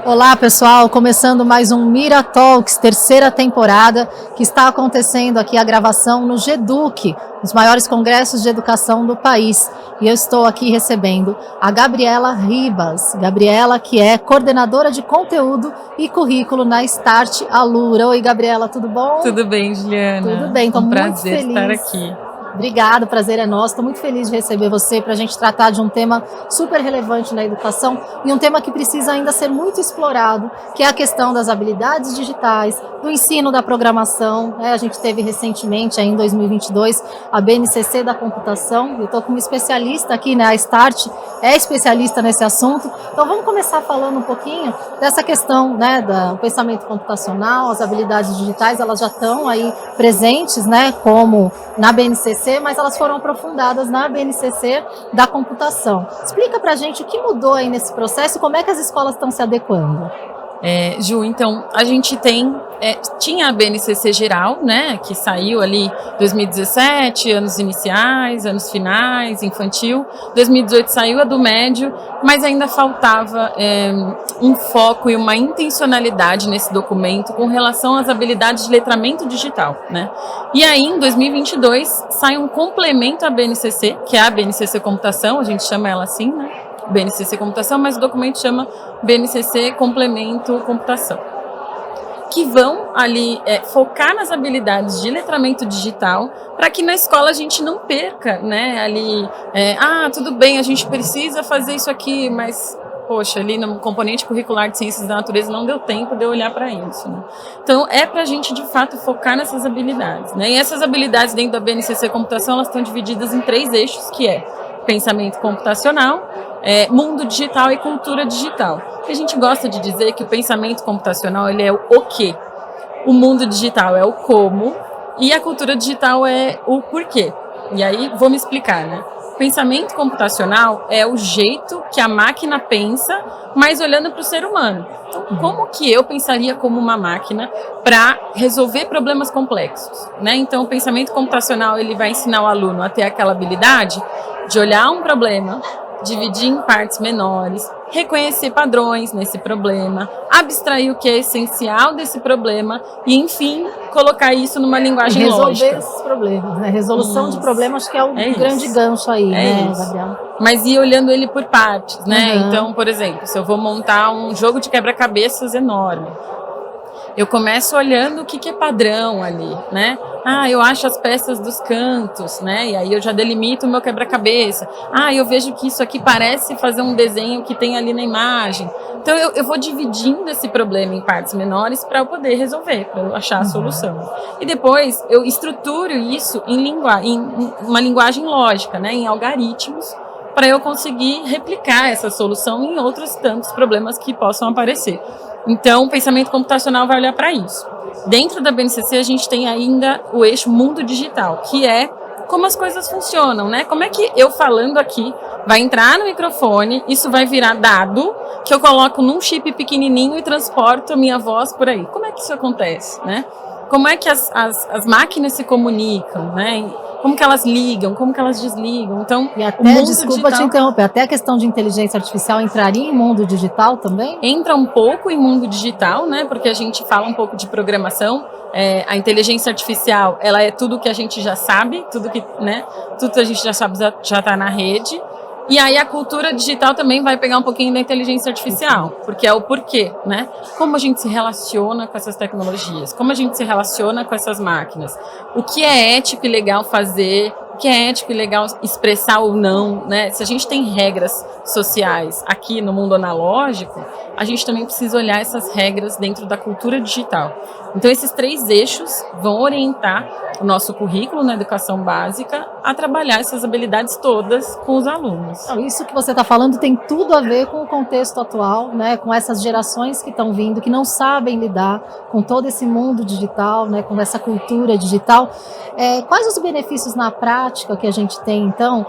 Olá pessoal, começando mais um Mira Talks, terceira temporada, que está acontecendo aqui a gravação no GEDUC, os maiores congressos de educação do país. E eu estou aqui recebendo a Gabriela Ribas, Gabriela que é coordenadora de conteúdo e currículo na Start Alura. Oi Gabriela, tudo bom? Tudo bem, Juliana? Tudo bem, estou muito prazer feliz. Estar aqui. Obrigada, o prazer é nosso. Estou muito feliz de receber você para a gente tratar de um tema super relevante na educação e um tema que precisa ainda ser muito explorado, que é a questão das habilidades digitais, do ensino da programação. A gente teve recentemente, aí, em 2022, a BNCC da computação. Eu estou com uma especialista aqui, né? A Start é especialista nesse assunto. Então vamos começar falando um pouquinho dessa questão, né, do pensamento computacional, as habilidades digitais, elas já estão aí presentes, né, como na BNCC, mas elas foram aprofundadas na BNCC da computação. Explica pra gente o que mudou aí nesse processo e como é que as escolas estão se adequando. Ju, então, a gente tinha a BNCC geral, né, que saiu ali 2017, anos iniciais, anos finais, infantil. 2018 saiu a do médio, mas ainda faltava um foco e uma intencionalidade nesse documento com relação às habilidades de letramento digital, né. E aí, em 2022, sai um complemento à BNCC, que é a BNCC Computação, a gente chama ela assim, né, BNCC Computação, mas o documento chama BNCC Complemento Computação, que vão ali focar nas habilidades de letramento digital para que na escola a gente não perca, né, ali, tudo bem, a gente precisa fazer isso aqui, mas, poxa, ali no componente curricular de Ciências da Natureza não deu tempo de eu olhar para isso, né? Então, para a gente, de fato, focar nessas habilidades, né? E essas habilidades dentro da BNCC Computação, elas estão divididas em 3 eixos, que é pensamento computacional, mundo digital e cultura digital. A gente gosta de dizer que o pensamento computacional ele é o quê, o mundo digital é o como e a cultura digital é o porquê. E aí vou me explicar, né? O pensamento computacional é o jeito que a máquina pensa, mas olhando para o ser humano. Então, como que eu pensaria como uma máquina para resolver problemas complexos, né? Então, o pensamento computacional ele vai ensinar o aluno a ter aquela habilidade de olhar um problema, dividir em partes menores, reconhecer padrões nesse problema, abstrair o que é essencial desse problema e, enfim, colocar isso numa linguagem lógica. Resolver esses problemas, né? Resolução de problemas, acho que é o grande gancho aí, né, Gabriela? Mas ir olhando ele por partes, né? Então, por exemplo, se eu vou montar um jogo de quebra-cabeças enorme, eu começo olhando o que é padrão ali, né? Eu acho as peças dos cantos, né? E aí eu já delimito o meu quebra-cabeça. Eu vejo que isso aqui parece fazer um desenho que tem ali na imagem. Então eu vou dividindo esse problema em partes menores para eu poder resolver, para eu achar a solução. E depois eu estruturo isso em uma linguagem lógica, né? Em algoritmos, para eu conseguir replicar essa solução em outros tantos problemas que possam aparecer. Então, o pensamento computacional vai olhar para isso. Dentro da BNCC, a gente tem ainda o eixo mundo digital, que é como as coisas funcionam, né? Como é que eu falando aqui vai entrar no microfone, isso vai virar dado, que eu coloco num chip pequenininho e transporto a minha voz por aí. Como é que isso acontece, né? Como é que as máquinas se comunicam, né? Como que elas ligam, como que elas desligam. Então, e até, desculpa te interromper, até a questão de inteligência artificial entraria em mundo digital também? Entra um pouco em mundo digital, né? Porque a gente fala um pouco de programação. A inteligência artificial, ela é tudo que a gente já sabe, tudo que a gente já sabe já está na rede. E aí a cultura digital também vai pegar um pouquinho da inteligência artificial, porque é o porquê, né? Como a gente se relaciona com essas tecnologias, como a gente se relaciona com essas máquinas, o que é ético e legal fazer, o que é ético e legal expressar ou não, né? Se a gente tem regras sociais aqui no mundo analógico, a gente também precisa olhar essas regras dentro da cultura digital. Então, esses 3 eixos vão orientar o nosso currículo na educação básica a trabalhar essas habilidades todas com os alunos. Então, isso que você está falando tem tudo a ver com o contexto atual, né? Com essas gerações que estão vindo, que não sabem lidar com todo esse mundo digital, né? Com essa cultura digital. Quais os benefícios na prática que a gente tem, então,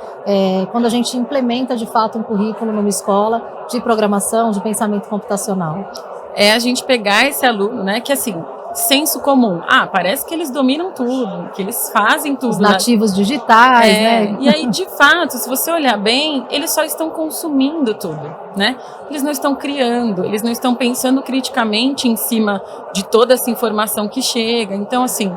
quando a gente implementa de fato um currículo numa escola de programação, de pensamento computacional? É a gente pegar esse aluno, né? Que assim, senso comum. Parece que eles dominam tudo, que eles fazem tudo. Os nativos digitais, né? E aí, de fato, se você olhar bem, eles só estão consumindo tudo, né? Eles não estão criando, eles não estão pensando criticamente em cima de toda essa informação que chega. Então, assim,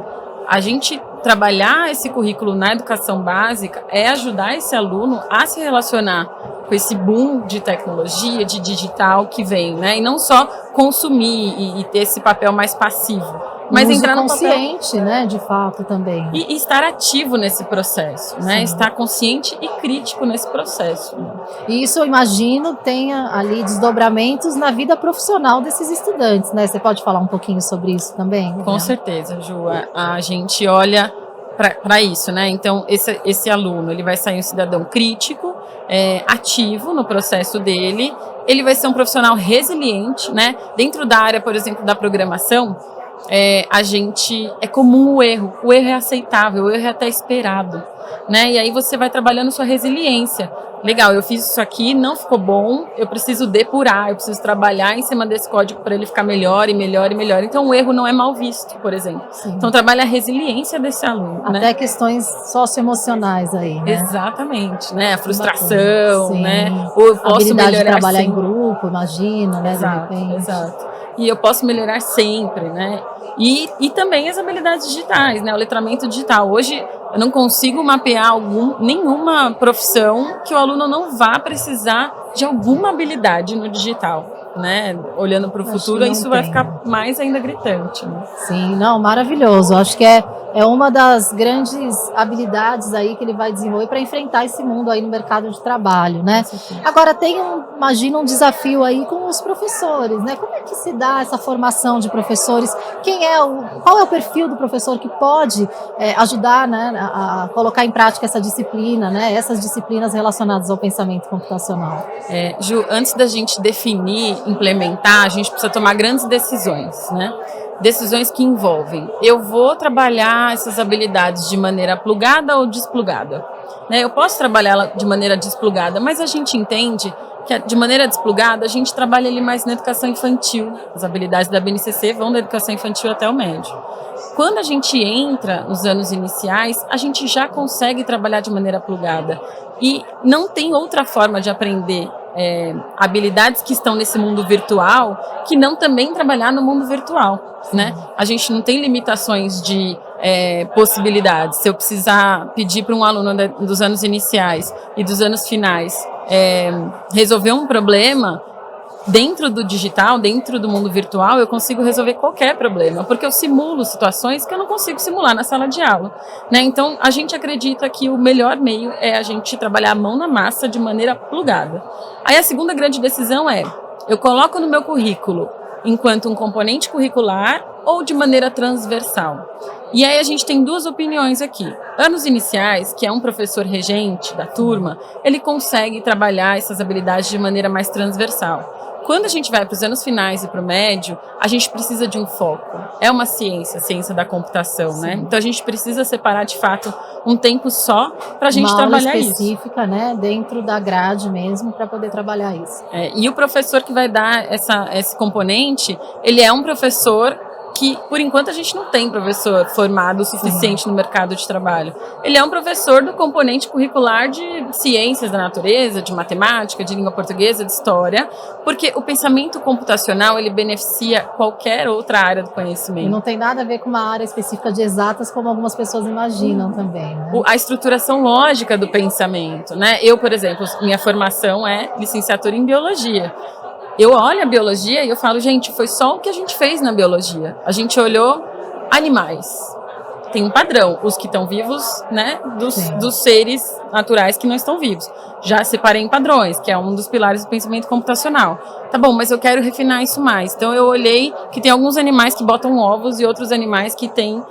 a gente trabalhar esse currículo na educação básica é ajudar esse aluno a se relacionar com esse boom de tecnologia, de digital que vem, né? E não só consumir e ter esse papel mais passivo, mas entrar no consciente, papel, né? De fato também. E estar ativo nesse processo, né? Sim. Estar consciente e crítico nesse processo. E isso, eu imagino, tenha ali desdobramentos na vida profissional desses estudantes, né? Você pode falar um pouquinho sobre isso também? Com certeza, Ju. A gente olha para isso, né? Então, esse aluno, ele vai sair um cidadão crítico, ativo no processo dele, ele vai ser um profissional resiliente, né? Dentro da área, por exemplo, da programação, é comum o erro é aceitável, o erro é até esperado, né? E aí você vai trabalhando sua resiliência. Legal, eu fiz isso aqui, não ficou bom, eu preciso depurar, eu preciso trabalhar em cima desse código para ele ficar melhor e melhor e melhor. Então o erro não é mal visto, por exemplo. Sim. Então trabalha a resiliência desse aluno. Até né? Questões socioemocionais aí, né? Exatamente, né? A frustração, sim. né? Ou eu posso habilidade melhorar de trabalhar sempre. Em grupo, imagina, né? Exato, de repente. Exato. E eu posso melhorar sempre, né? E também as habilidades digitais, né? O letramento digital. Hoje eu não consigo mapear nenhuma profissão que o aluno não vá precisar de alguma habilidade no digital, né? Olhando para o futuro, isso vai ficar mais ainda gritante. Né? Sim, não, maravilhoso. Acho que é uma das grandes habilidades aí que ele vai desenvolver para enfrentar esse mundo aí no mercado de trabalho, né? Agora imagina um desafio aí com os professores, né? Como é que se dá essa formação de professores? Qual é o perfil do professor que pode ajudar, né, a colocar em prática essa disciplina, né? Essas disciplinas relacionadas ao pensamento computacional? Ju, antes da gente definir, implementar, a gente precisa tomar grandes decisões, né? Decisões que envolvem, eu vou trabalhar essas habilidades de maneira plugada ou desplugada, né? Eu posso trabalhá-la de maneira desplugada, mas a gente entende que de maneira desplugada a gente trabalha ali mais na educação infantil. As habilidades da BNCC vão da educação infantil até o médio. Quando a gente entra nos anos iniciais, a gente já consegue trabalhar de maneira plugada e não tem outra forma de aprender habilidades que estão nesse mundo virtual que não também trabalhar no mundo virtual, né? A gente não tem limitações de possibilidades. Se eu precisar pedir para um aluno dos anos iniciais e dos anos finais resolver um problema dentro do digital, dentro do mundo virtual, eu consigo resolver qualquer problema, porque eu simulo situações que eu não consigo simular na sala de aula, né? Então, a gente acredita que o melhor meio é a gente trabalhar a mão na massa de maneira plugada. Aí a segunda grande decisão eu coloco no meu currículo enquanto um componente curricular ou de maneira transversal. E aí a gente tem duas opiniões aqui. Anos iniciais, que é um professor regente da turma, ele consegue trabalhar essas habilidades de maneira mais transversal. Quando a gente vai para os anos finais e para o médio, a gente precisa de um foco. É uma ciência, a ciência da computação, né? Então a gente precisa separar de fato um tempo só para a gente trabalhar isso. Uma aula específica, né? Dentro da grade mesmo, para poder trabalhar isso. E o professor que vai dar esse componente, ele é um professor que, por enquanto, a gente não tem professor formado o suficiente no mercado de trabalho. Ele é um professor do componente curricular de ciências da natureza, de matemática, de língua portuguesa, de história, porque o pensamento computacional, ele beneficia qualquer outra área do conhecimento. E não tem nada a ver com uma área específica de exatas, como algumas pessoas imaginam também, né? A estruturação lógica do pensamento, né? Eu, por exemplo, minha formação é licenciatura em biologia. Eu olho a biologia e eu falo, gente, foi só o que a gente fez na biologia. A gente olhou animais. Tem um padrão, os que estão vivos, né, dos seres naturais que não estão vivos. Já separei em padrões, que é um dos pilares do pensamento computacional. Tá bom, mas eu quero refinar isso mais. Então eu olhei que tem alguns animais que botam ovos e outros animais que têm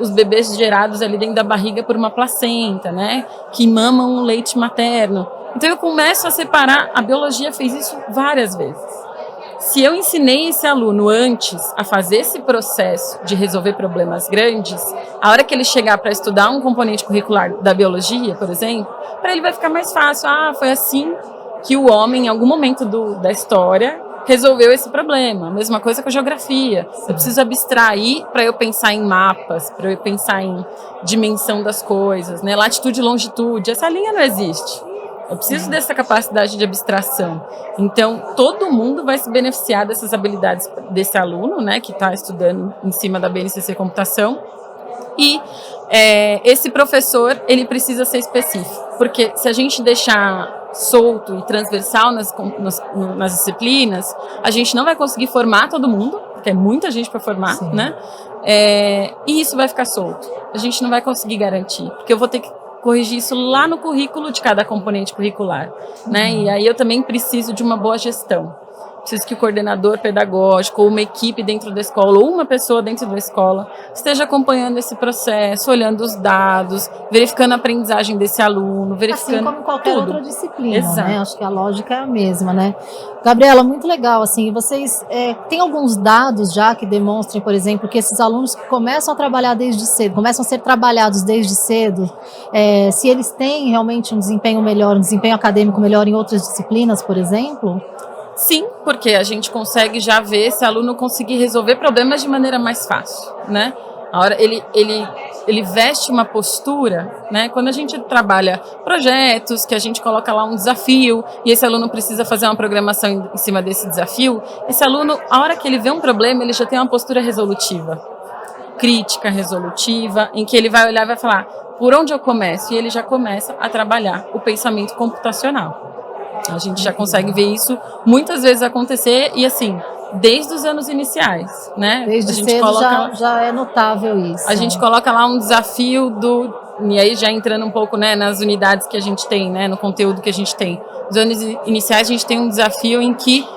os bebês gerados ali dentro da barriga por uma placenta, né, que mamam um leite materno. Então eu começo a separar, a biologia fez isso várias vezes. Se eu ensinei esse aluno antes a fazer esse processo de resolver problemas grandes, a hora que ele chegar para estudar um componente curricular da biologia, por exemplo, para ele vai ficar mais fácil. Foi assim que o homem, em algum momento da história, resolveu esse problema. A mesma coisa com a geografia. Eu preciso abstrair para eu pensar em mapas, para eu pensar em dimensão das coisas, né? Latitude e longitude. Essa linha não existe. Eu preciso dessa capacidade de abstração. Então, todo mundo vai se beneficiar dessas habilidades desse aluno, né, que está estudando em cima da BNCC Computação. E esse professor, ele precisa ser específico. Porque se a gente deixar solto e transversal nas disciplinas, a gente não vai conseguir formar todo mundo, porque é muita gente para formar, Sim. né? E isso vai ficar solto. A gente não vai conseguir garantir, porque eu vou ter que corrigir isso lá no currículo de cada componente curricular, né? E aí eu também preciso de uma boa gestão. Preciso que o coordenador pedagógico, ou uma equipe dentro da escola, ou uma pessoa dentro da escola, esteja acompanhando esse processo, olhando os dados, verificando a aprendizagem desse aluno, verificando assim como qualquer tudo. outra disciplina, Exato. né? Acho que a lógica é a mesma, né? Gabriela, muito legal, assim, vocês têm alguns dados já que demonstrem, por exemplo, que esses alunos que começam a trabalhar desde cedo, começam a ser trabalhados desde cedo, se eles têm realmente um desempenho melhor, um desempenho acadêmico melhor em outras disciplinas, por exemplo? Sim, porque a gente consegue já ver esse aluno conseguir resolver problemas de maneira mais fácil, né? A hora ele veste uma postura, né? Quando a gente trabalha projetos, que a gente coloca lá um desafio e esse aluno precisa fazer uma programação em cima desse desafio, esse aluno, a hora que ele vê um problema, ele já tem uma postura resolutiva, crítica, resolutiva, em que ele vai olhar e vai falar, por onde eu começo? E ele já começa a trabalhar o pensamento computacional. A gente já consegue ver isso muitas vezes acontecer e assim, desde os anos iniciais, né? Desde a gente cedo coloca, já é notável isso. a gente coloca lá um desafio e aí já entrando um pouco, né, nas unidades que a gente tem, né, no conteúdo que a gente tem. Nos anos iniciais a gente tem um desafio em que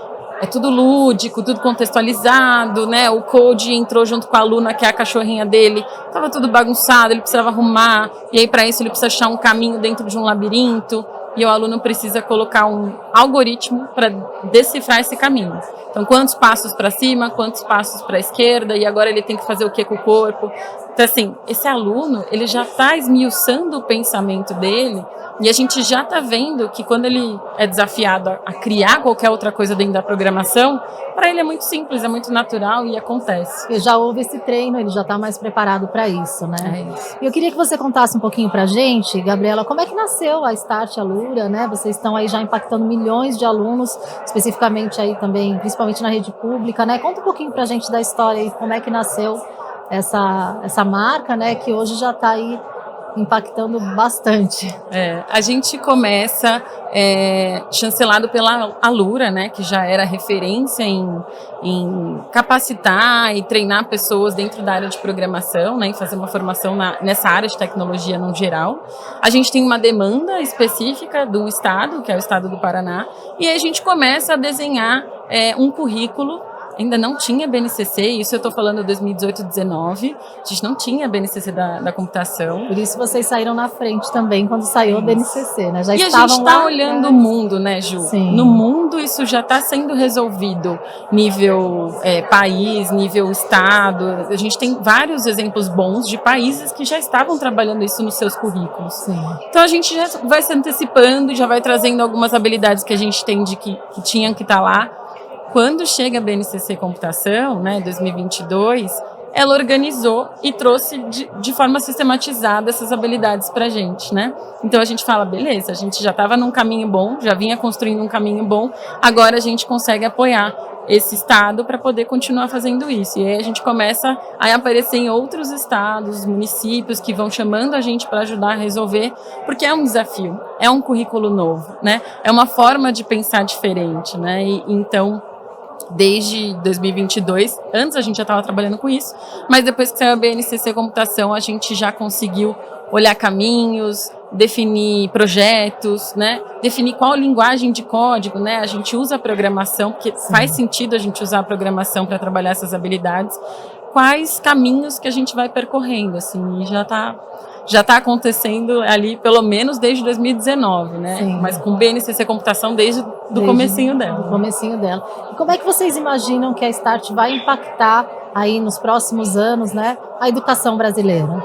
é tudo lúdico, tudo contextualizado, né? O Code entrou junto com a aluna, que é a cachorrinha dele, estava tudo bagunçado, ele precisava arrumar, e aí para isso ele precisa achar um caminho dentro de um labirinto. E o aluno precisa colocar um algoritmo para decifrar esse caminho. Então, quantos passos para cima, quantos passos para a esquerda, e agora ele tem que fazer o que com o corpo. Então, assim, esse aluno, ele já está esmiuçando o pensamento dele, e a gente já está vendo que quando ele é desafiado a criar qualquer outra coisa dentro da programação, para ele é muito simples, é muito natural e acontece. Porque já houve esse treino, ele já está mais preparado para isso, né? É isso. E eu queria que você contasse um pouquinho para a gente, Gabriela, como é que nasceu a Start Alura, né? Vocês estão aí já impactando milhões de alunos, especificamente aí também, principalmente na rede pública, né? Conta um pouquinho para a gente da história aí, como é que nasceu essa marca, né? Que hoje já está aí impactando bastante. A gente começa chancelado pela Alura, né, que já era referência em capacitar e treinar pessoas dentro da área de programação, né, e fazer uma formação nessa área de tecnologia no geral. A gente tem uma demanda específica do estado, que é o estado do Paraná, e aí a gente começa a desenhar um currículo. Ainda não tinha BNCC, isso eu estou falando 2018, 2019, a gente não tinha BNCC da computação. Por isso vocês saíram na frente também quando saiu a BNCC, né? Já e estavam a gente está lá olhando o mundo, né, Ju? Sim. No mundo isso já está sendo resolvido, nível país, nível estado. A gente tem vários exemplos bons de países que já estavam trabalhando isso nos seus currículos. Sim. Então a gente já vai se antecipando, já vai trazendo algumas habilidades que a gente tem que tinham que estar lá. Quando chega a BNCC Computação, né, 2022, ela organizou e trouxe de forma sistematizada essas habilidades para a gente, né? Então a gente fala, beleza, a gente já estava num caminho bom, já vinha construindo um caminho bom, agora a gente consegue apoiar esse estado para poder continuar fazendo isso. E aí a gente começa a aparecer em outros estados, municípios que vão chamando a gente para ajudar a resolver, porque é um desafio, é um currículo novo, né? É uma forma de pensar diferente, né? E então, desde 2022, antes a gente já estava trabalhando com isso, mas depois que saiu a BNCC Computação, a gente já conseguiu olhar caminhos, definir projetos, né? Definir qual linguagem de código, né? A gente usa a programação, porque faz sentido a gente usar a programação para trabalhar essas habilidades. Quais caminhos que a gente vai percorrendo, assim, e já está acontecendo ali, pelo menos desde 2019, né? Sim. Mas com BNCC Computação desde o comecinho dela. Do comecinho dela. E como é que vocês imaginam que a Start vai impactar aí nos próximos anos, né, a educação brasileira?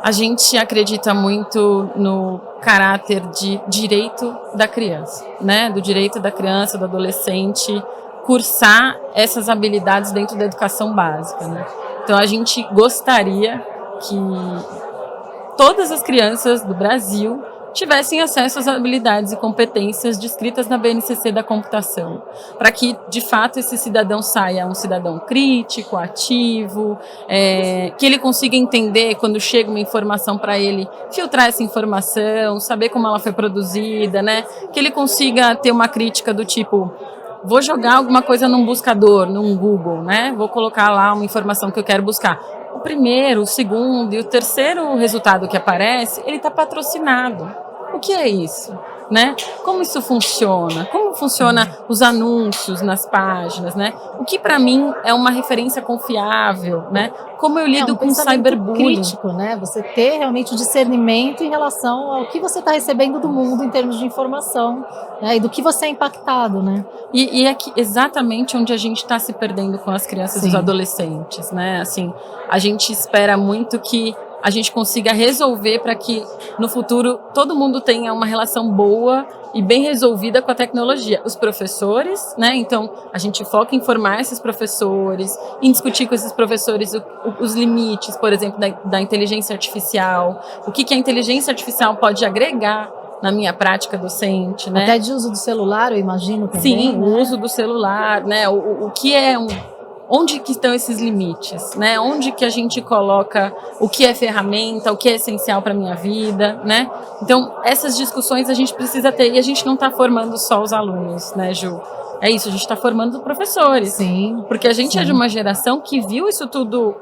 A gente acredita muito no caráter de direito da criança, né? Do direito da criança, do adolescente, cursar essas habilidades dentro da educação básica, né? Então, a gente gostaria que todas as crianças do Brasil tivessem acesso às habilidades e competências descritas na BNCC da computação, para que, de fato, esse cidadão saia um cidadão crítico, ativo, que ele consiga entender quando chega uma informação para ele, filtrar essa informação, saber como ela foi produzida, né? Que ele consiga ter uma crítica do tipo, vou jogar alguma coisa num buscador, num Google, né? Vou colocar lá uma informação que eu quero buscar. O primeiro, o segundo e o terceiro resultado que aparece, ele está patrocinado. O que é isso? Né? Como isso funciona? Como funciona os anúncios nas páginas? Né? O que para mim é uma referência confiável? Né? Como eu lido com cyberbullying? Crítico, né? Você ter realmente o discernimento em relação ao que você está recebendo do mundo em termos de informação, né? E do que você é impactado, né? E é exatamente onde a gente está se perdendo com as crianças e os adolescentes, né? Assim, a gente espera muito que a gente consiga resolver para que no futuro todo mundo tenha uma relação boa e bem resolvida com a tecnologia. Os professores, né? Então a gente foca em formar esses professores, em discutir com esses professores os limites, por exemplo, da inteligência artificial, o que a inteligência artificial pode agregar na minha prática docente, né? Até de uso do celular, eu imagino também. Sim, o uso do celular, né? O que é onde que estão esses limites, né? Onde que a gente coloca o que é ferramenta, o que é essencial para a minha vida, né? Então, essas discussões a gente precisa ter e a gente não está formando só os alunos, né, Ju? É isso, a gente está formando professores. Sim. Porque a gente é de uma geração que viu isso tudo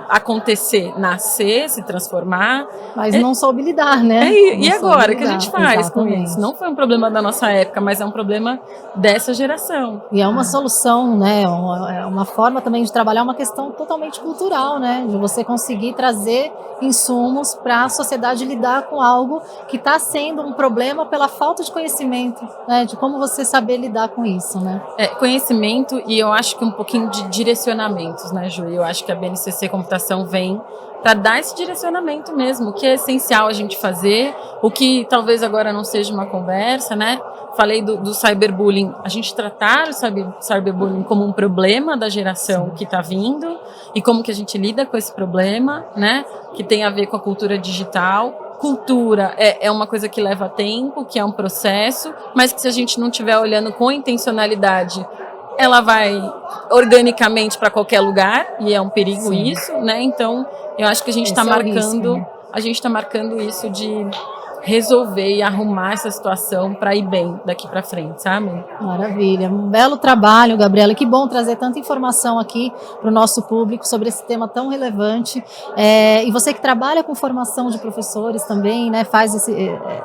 acontecer, nascer, se transformar. Mas não soube lidar, né? E agora, o que a gente faz com isso? Não foi um problema da nossa época, mas é um problema dessa geração. E é uma solução, né? É uma forma também de trabalhar uma questão totalmente cultural, né? De você conseguir trazer insumos para a sociedade lidar com algo que está sendo um problema pela falta de conhecimento, né? De como você saber lidar com isso, né? Conhecimento e eu acho que um pouquinho de direcionamentos, né, Ju? Eu acho que a BNCC Computação vem para dar esse direcionamento mesmo, o que é essencial a gente fazer, o que talvez agora não seja uma conversa, né? Falei do cyberbullying, a gente tratar o cyberbullying como um problema da geração que está vindo e como que a gente lida com esse problema, né? Que tem a ver com a cultura digital. Cultura é uma coisa que leva tempo, que é um processo, mas que se a gente não estiver olhando com intencionalidade, ela vai organicamente para qualquer lugar e é um perigo isso, né? Então, eu acho que a gente está marcando isso de resolver e arrumar essa situação para ir bem daqui para frente, sabe? Maravilha, um belo trabalho, Gabriela, que bom trazer tanta informação aqui para o nosso público sobre esse tema tão relevante, e você que trabalha com formação de professores também, né, faz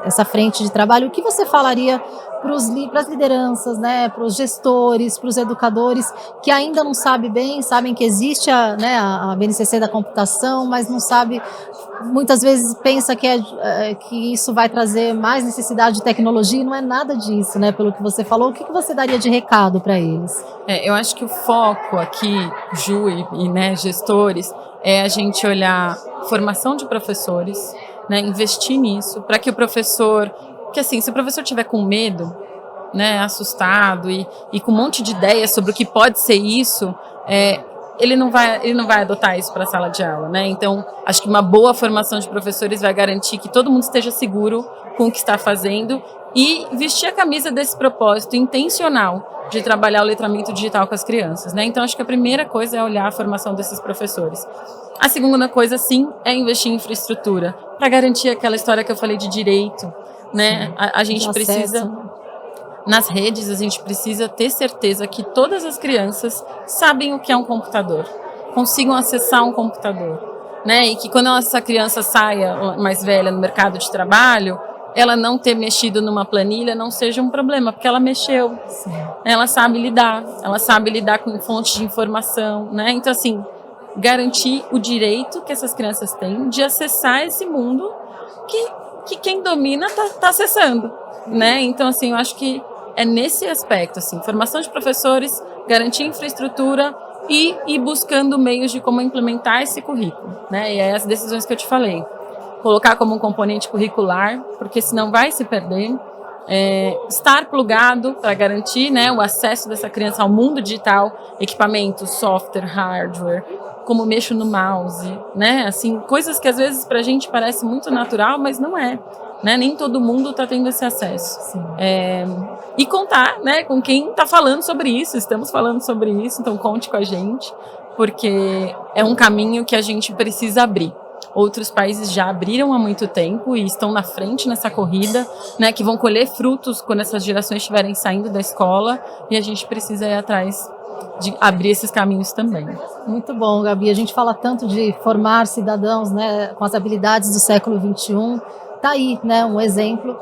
essa frente de trabalho, o que você falaria para as lideranças, né, para os gestores, para os educadores que ainda não sabem que existe a BNCC da computação, mas não sabe, muitas vezes pensa que isso vai trazer mais necessidade de tecnologia e não é nada disso, né, pelo que você falou. O que você daria de recado para eles? Eu acho que o foco aqui, Ju e né, gestores, é a gente olhar formação de professores, né, investir nisso, para que o professor... Porque assim, se o professor tiver com medo, né, assustado e com um monte de ideias sobre o que pode ser isso, ele não vai adotar isso para a sala de aula, né? Então, acho que uma boa formação de professores vai garantir que todo mundo esteja seguro com o que está fazendo e vestir a camisa desse propósito intencional de trabalhar o letramento digital com as crianças, né? Então, acho que a primeira coisa é olhar a formação desses professores. A segunda coisa, sim, é investir em infraestrutura para garantir aquela história que eu falei de direito, né? A gente precisa, nas redes, a gente precisa ter certeza que todas as crianças sabem o que é um computador, consigam acessar um computador, né? E que quando essa criança saia mais velha no mercado de trabalho, ela não ter mexido numa planilha não seja um problema, porque ela mexeu, ela sabe lidar com fontes de informação, né? Então, assim, garantir o direito que essas crianças têm de acessar esse mundo que quem domina tá acessando, né? Então, assim, eu acho que é nesse aspecto, assim, formação de professores, garantir infraestrutura e ir buscando meios de como implementar esse currículo, né? E é as decisões que eu te falei. Colocar como um componente curricular, porque senão vai se perder. estar plugado para garantir, né, o acesso dessa criança ao mundo digital, equipamentos, software, hardware, como mexo no mouse, né, assim, coisas que às vezes para a gente parece muito natural, mas não é, né, nem todo mundo está tendo esse acesso. E contar, né, com quem está falando sobre isso, estamos falando sobre isso, então conte com a gente, porque é um caminho que a gente precisa abrir. Outros países já abriram há muito tempo e estão na frente nessa corrida, né, que vão colher frutos quando essas gerações estiverem saindo da escola, e a gente precisa ir atrás de abrir esses caminhos também. Muito bom, Gabi. A gente fala tanto de formar cidadãos, né, com as habilidades do século XXI. Está aí, né, um exemplo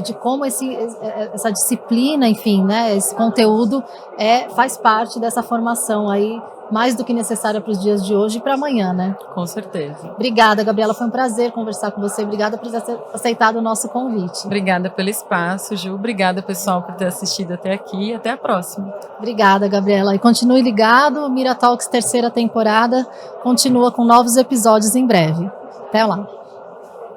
de como essa disciplina, enfim, né, esse conteúdo faz parte dessa formação aí, mais do que necessária para os dias de hoje e para amanhã, né? Com certeza. Obrigada, Gabriela. Foi um prazer conversar com você. Obrigada por ter aceitado o nosso convite. Obrigada pelo espaço, Ju. Obrigada, pessoal, por ter assistido até aqui e até a próxima. Obrigada, Gabriela. E continue ligado. Mira Talks 3ª temporada continua com novos episódios em breve. Até lá.